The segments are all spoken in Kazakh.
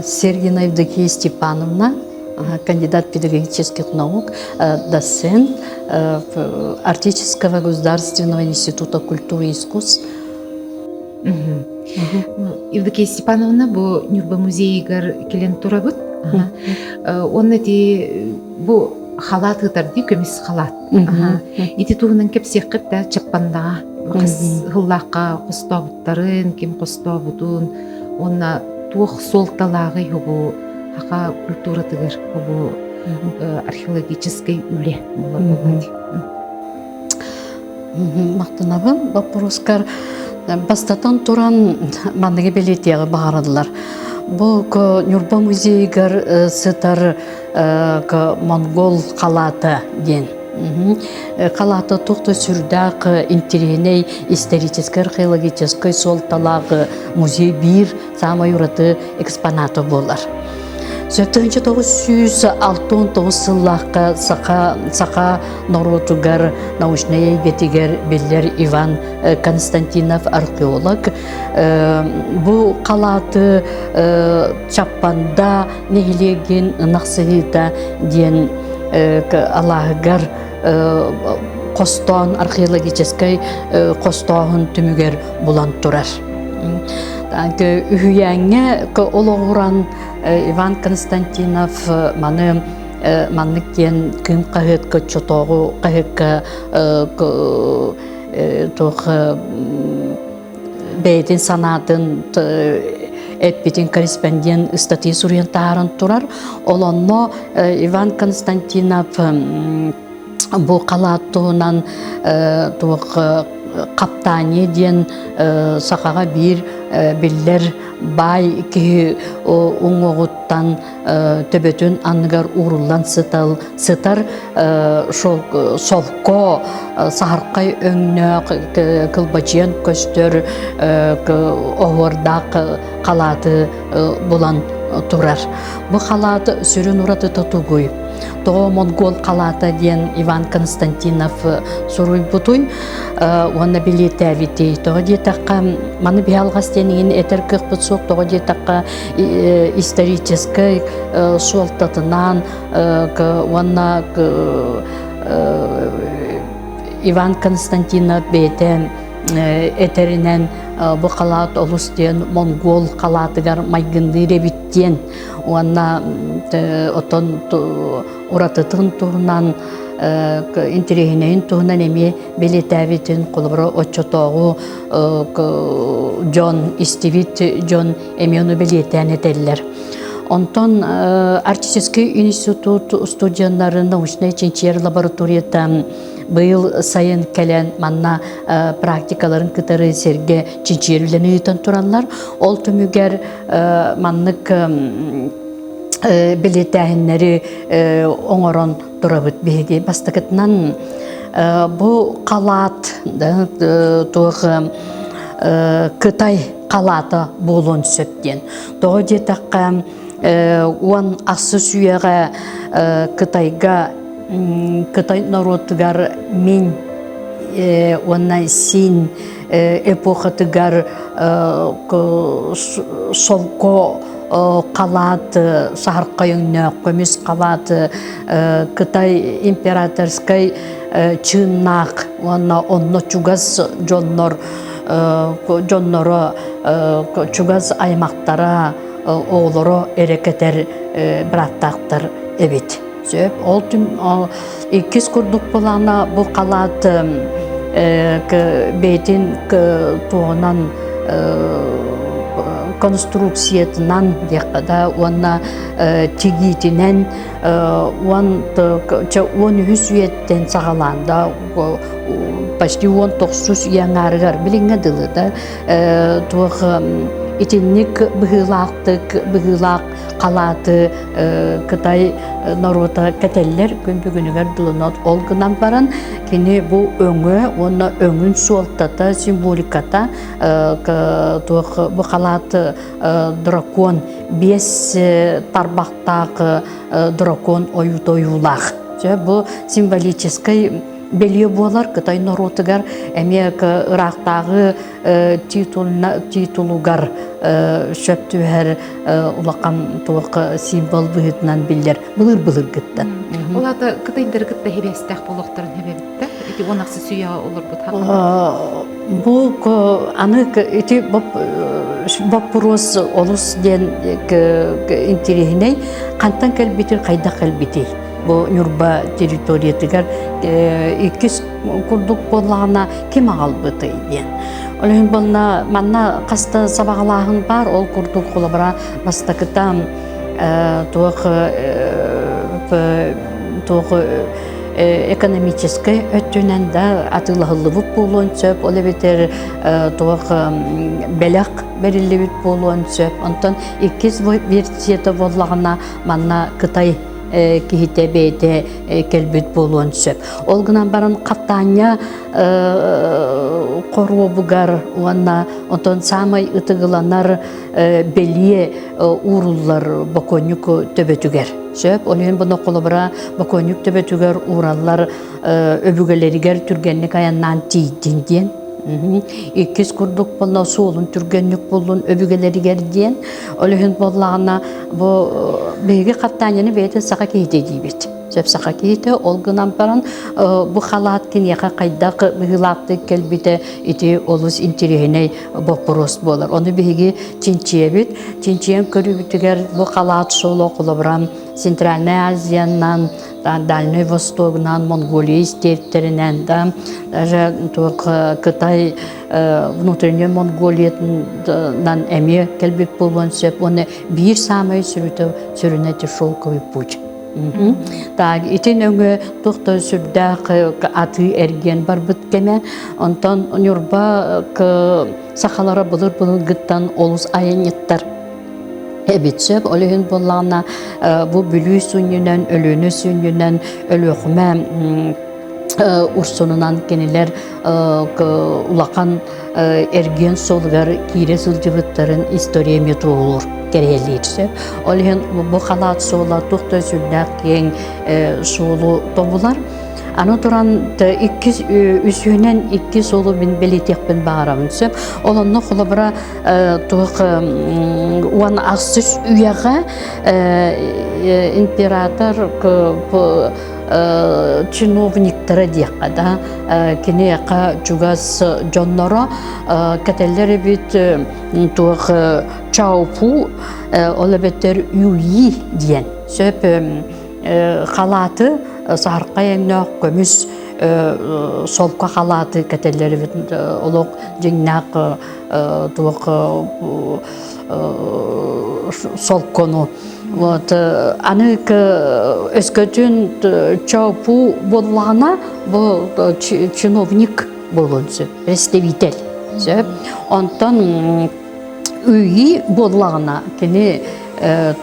Сергина Евдокия Степановна, кандидат педагогических наук, доцент Арктического государственного института культуры и искусств. Евдокия Степановна, бу Нюрба музейгар келен турабыт. Он эти бу халат гытарди көмис халат. Ити туһунан кепсеккет да чаппандага хыллакка костобуттарын, ким костобутун, онна туох солталагы хубу хака культура тыгыр хубу археологический үле болот. Мактанабын вопроскар бастатан туран мандыгы билетиягы багарадылар. Бу Нюрба музейгар сытар монгол калаты ден. Калаты тохто сүрдак интереней исторический археологический солталагы музей бир самай ураты экспонаты болар. Сөптігінші 969 сыллаққа сақа Норотугар научная гетигер беллер Иван Константинов археолог. Бұл қалаты чаппанда нехилеген нақсығыта ден Аллахыгар қостон археологический қостоғын түмігер бұлан тұрар. Үхүйәңе олоғыран Иван Константинов манны кен кым қағытқы чотоғу қағытқы бәйден санатын әтпетін корреспондент статьи сурьентарын тұрар. Олонно Иван Константинов бұл қалаттығынан қаптане ден сақаға бір биллер бай ки оңоғыттан төбөтін анығар урулан сытар солко сағырқай өңні кылбачен көстер оғырдақ қалаты болан тұрар. Бұл қалаты сүрін ұраты тұтуғой. Тоғы монгол қалаты ден Иван Константинов сұруй бұтуй, оны билеті әвітей. Тоғы детаққа, маны биялғас денеген әтір кық бұтсуқ, тоғы детаққа исторический суалтатынан, оны Иван Константинов бейтен этеринен бұл қалат олыстен монгол қалатыгар майгынды ребіттен уанна отон уратытын туғынан интерегінейін туғынан еме белетәветін қолыбыры отчотоғу Джон Истивит Джон емену белетән етелілер. Онтон Арктический институт студияларын научный чинчер лабораторията был сайын кәлен манна практикаларын кытары серге чинчерлені үйтін тұралар. Ол түмігер маннык билетәхінлері оңырын тұрабыт бейге. Бастықытынан бұл қалат Қытай қалаты болуын сөптен. Тоғы детаққа он асы сүйеға Қытайға Қытай народыгар мен онна син эпохатыгар солко қалаты сағырқайыңны көмес қалаты Қытай императорскай чыннақ онна чугаз жонноры чугаз аймақтара оғылыры әрекетер біраттақтар әбет. Ол түн иккіз күрдік болана бұл қалат бейтін туғынан конструкциятынан деқада онна тегейтінен он үсуеттен сағаланда почти 19 яңарығар біліңі дылы да туғы итинник быһылаак қалаты Кытай народа кәтеллер күнбүгүнүгер дылынат олгынан баран кини бу өңө оны өңүн суолтата символиката бу қалаты дракон 5 тарбақтағы дракон оюлақ. Бу символический белие буалар кытай норотыгар эме ырактагы титулугар шөптүһэр улакан туак символ быһытынан биллер былыр гытта. Олата кытайдыр гытта хебестэх болохторун хебебитте. Ити онаксы сүйя олор бут хакы. Бу аны ити вопрос олус ден интересней кантан келбитир кайда келбити. Бу Нюрба территориятыгар иккис курдук боллагана ким агалбыты ден. Олын болна манна каста сабагалахын бар ол курдук колобара бастакытам туак экономический өттүнен да атылахылыбык болуын сөп, олы бетер туак белек берилибит болуын сөп. Онтон иккис версията боллагана манна Кытай кихите бейте келбит болуын сөп. Ол гынан барын каттаня кору бугар уанна онтон самай ытыгыланар белие уруллар баконюк төбөтүгер сөп. Олен буну колобра баконюк төбөтүгер ураллар өбүгелеригер түргенlik аяннан тийдинден. Иккис курдук болна суолун түргенlik болун өбүгелеригер диен. Олен боллагана бу беги каттаняны бейте сака кейте дейбет. Сөп сака кейте олгынан баран бу халат кинеха кайдак быгылакты келбите ити олус интерегеней вопрос болар. Оны беги чинчиебит, чинчиен көрүбүтүгер бу халат шоло колобрам Центральная Азиянан, Дальний Востокнан, Монголия стептеринен, даже Кытай внутренняя Монголиянан эме келбит болуын сөп, оны бир самай сүрүнети шолковый путь. Так, итин өңі тоқты сүрдәк аты әрген бар бүткеме, онтан Нюрба сақалара бұлыр гыттан олыс айынеттар. Эбитсеп, олығын болағына бұл бүлі сүнінен, өліні сүнінен, өліғіме урсунунан кенелер улақан эрген солгар кире сылжыбыттарын история метоолор керелерсе. Олығын бұл халат сола тоқты сүрдәк кен солу тобулар. Аны туран үсүнен икки солу бин белетекпен бағарамын сөп. Олонны қолабыра туық уан ақсыз үйаға император чиновниктары дейқада кене яқа жүгаз жоннора кәтелері бит туық чаупу олабеттер үйі дейін. Сөп қалаты сарқа еңнақ көміс солқа қалаты кәтелері бит олық жеңнақ туық солқону. Вот, аны өскөтүн чаупу боллағына бұл чиновник болуынсы, представитель. Онтан үйі боллағына кені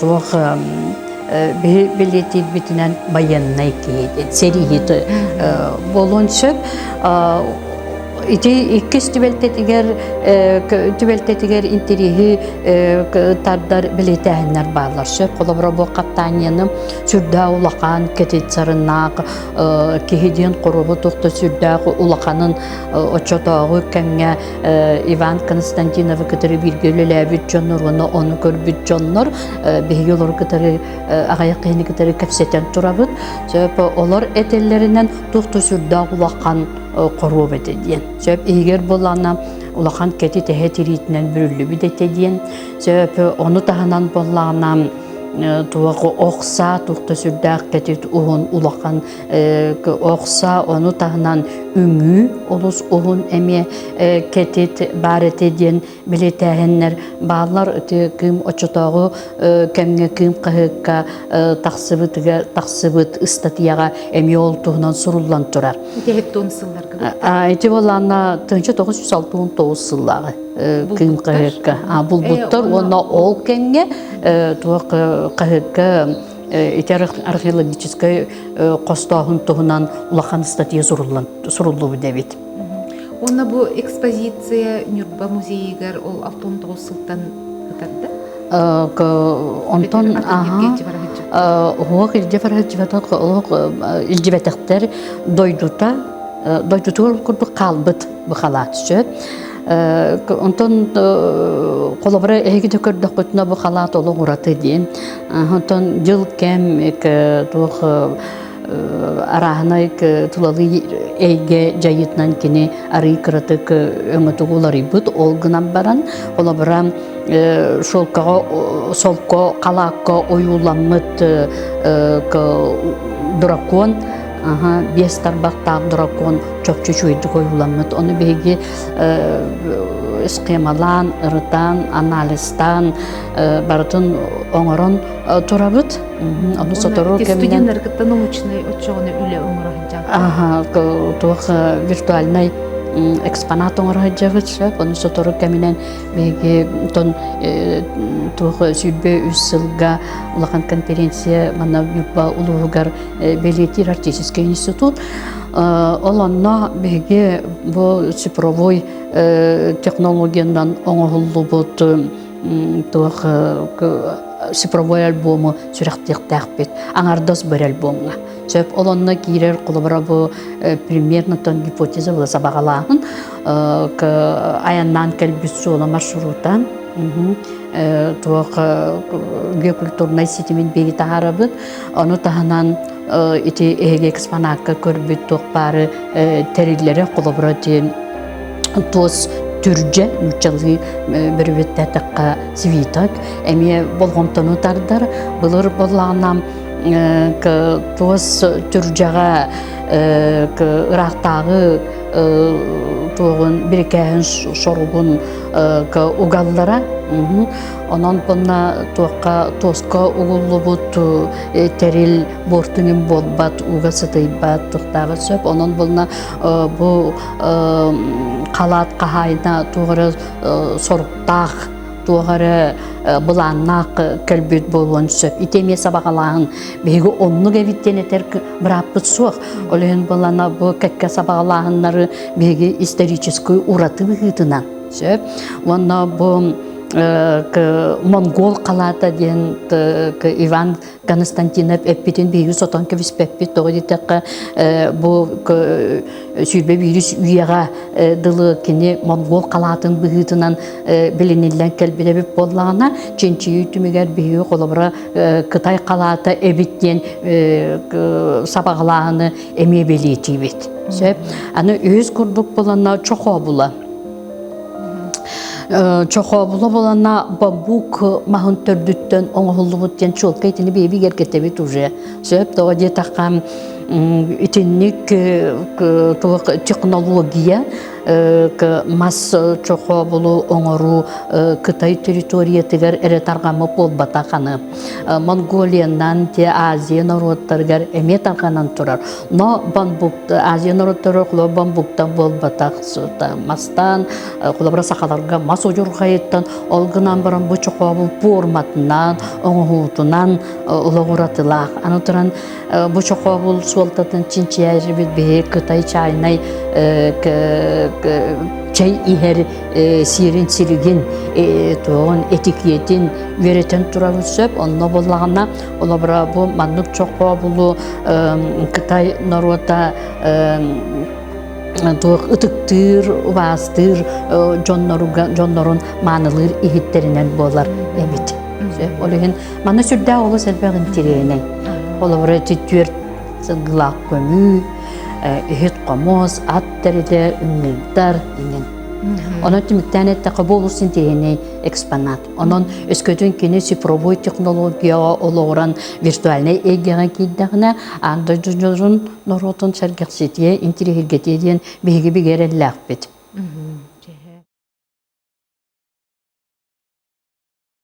туық билетит битинен баяннай кейден, сериеті болуынсы. Ити иккис түбелтетигер интереги тардар билетәһеннәр барлар. Сөп колобра бу каттанияны сүрдә улакан кететсарыннак кеһиден корубу тохта сүрдә улаканын очотагы кемгә Иван Константинов кытыры биргелелә бит жоннорны оны көрбүт жоннор бегелор кытыры агаяк кытыры кепсетен турабыт. Сөп олар этелләреннән тохта сүрдә улакан кору бете диен. Сөп егер болана улахан кети тәһә тиритнән бүрүллү бидете диен. Сөп оны таһанан болана туагы окса тухта сүрдәк кетит уһун улахан окса оны таһанан үңү олус уһун эме кетит барете диен билетәһеннәр баалар ким очотагы кемгә ким кыһыкка тахсыбыт статьяга эме ол туһунан суруллан турар. Тәһәттон сыллар кебек. Эти болана 1969 сыллары ким кыһыкка. Бул буттар оны ол кемгә туак кыһыкка археологической костахын туһунан улахан статья суруллу дебит. Оны бу экспозиция Нюрба музейгер ол 69 сылтан кытарды. Онтон хуак илдефарат жибатак илдебетектер дойдута дойдутур курдук калбыт бу халат сөп. Онтон колобра эги төкөрдө көтүнө бу халат оло ураты ден. Онтон жыл кем тух арахнай тулалы эйге жайытнан кини ары кырытык өңөтүгулары бут олгунан баран колобра солко калакко оюламмыт дракон бес тарбактаак дракон чөпчүчүйдү коюламмыт ону беги схемалан ырытан анализтан бартын оңорон турабыт ону сотору студенттер кытта научный отчогуна үле оңорохунжа туох виртуальный экспонат оңорохуджабыт ону сотору кеминен беги тон туох сүйбө 3 сылга улахан конференция мана юпа улуугар Белетир артистический институт олонно беги бу цифровой технологиядан оңоһуллубут туох цифровой альбому сүрәхтәхпет аңардас бер альбомга сөп олонно кирер колобра бу примерно тон гипотеза була сабагалаһын аяннан келбүсү ола маршрутан туох геокультурный сетимин беги тахарабыт ону таханан ити эге экспонатка көрбүт тохпары териллере колобра тен тос түрже нучалы бирбетте такка свитак эми болгомтону тардар былыр боллаганам тос түржага ырактагы тугун биркеһин соругун угаллара онон бунна туакка тоска угуллубут терил бортунун болбат уга сытыйбат туктагы сөп онон бунна бу калаат кахайна тугары соруктак тугары буланнак келбит болгон сөп итеме сабагалаан беги онну кебиттенетер бираппыт суак олен булана бу кекке сабагалааннары беги исторический ураты быгытынан сөп онна бу монгол калаата ден Иван Константинов эппитин беги сотон кебиспеппит тогодитекка бу сүйбе вирус үйяга дылы кини монгол калаатын быгытынан билинилен келбилебип боллагана ченчи түмүгер беги колобра Кытай калаата эбиттен сабагалааны эмебелетибит сөп аны өз курдук болана чохо була чохо була болана бамбук махын төрдүттөн оңолубут ден чолкайтыны беби геркетебит уже сөп тоге такам итинник технология мас чохо булу оңору Кытай территориятыгар эре таргамы болбата каны Монголиянан те Азия народтаргар эме тарганан турар но бамбук Азия народтары куло бамбуктан болбата мастан кулабра сахаларга мас ожургайттан олгынан баран бу чохо бул форматынан оңоһутунан улагуратылак аны туран бу чохо бул суалтатын чинчияжы бит бе Кытай чайнай чай ихер сирин сиригин тоон этикетин веретен турабы сөп онно боллагана олабра бу маннык чокко булу Кытай народа туох ытыктыр убастыр жоннорун маанылыр ихиттеринен болар эбит олеген мана сүрдө олу селбегин тиреней олабра түтүр сыглак көмү ихит комоз ат териле үннүлдар деген онон түмүктәнетте каболусын тиреней экспонат онон өскөтүн кини цифровой технологияга ологоран виртуальный эгега кийдагына анда жожорун норотун сергексетие интерегетеден беги бигереллакбит